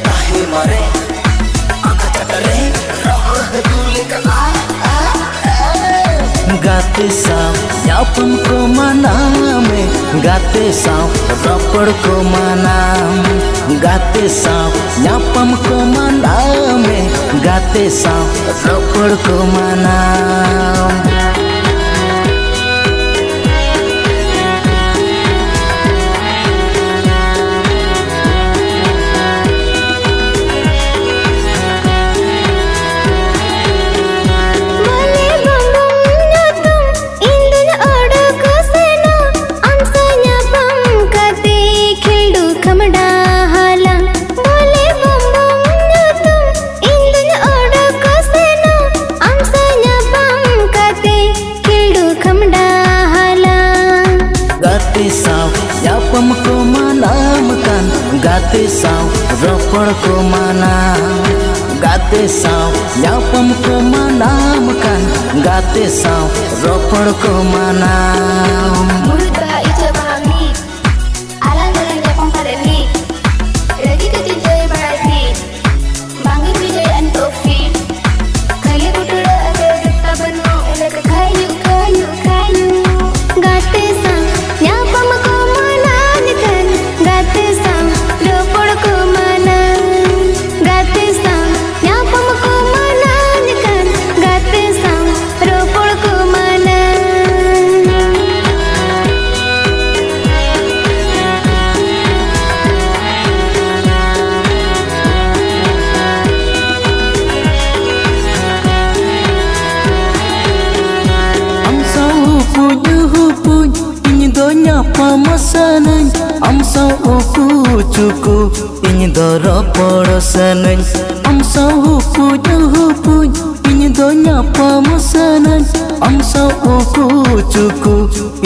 tahi mare angka cakare roh dule ka गाते साव यापम को माना में गाते साव रपड़ को माना गाते साव यापम को माना में गाते साव रपड़ को माना यापम को मानाम kan गाते साव रपड़ को माना गाते साव यापम को मानाम kan गाते साव रपड़ को माना mulut bahagia bahami alam dalam japang parani lagi kecintai berarti bangun bijayaan taufik kali budura ada duta banu elak kayu kayu kayu गाते साव यापम को मानान kan गाते साव रपड़ को माना गाते साव यापम को मानान kan गाते साव रपड़ को माना pamasanan am sao ku cuku ini doro porosanan am sao ku ini donya pamasanan am sao ku cuku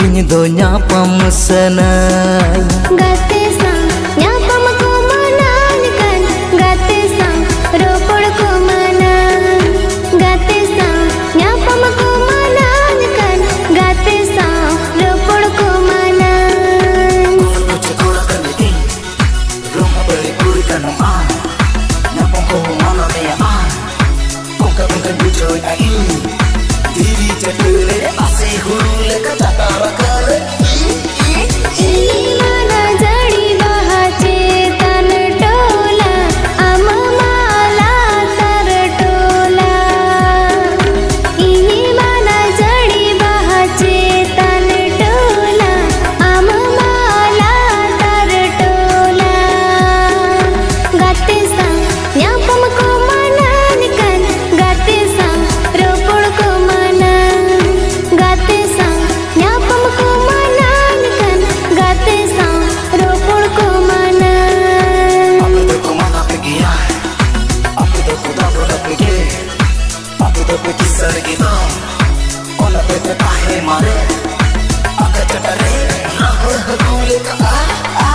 ini donya pamasanan गाते साव यापम को मानान kan गाते साव रपड़ को माना गाते साव यापम को मानान kan गाते साव रपड़ को माना mare angka cakare roh dule ka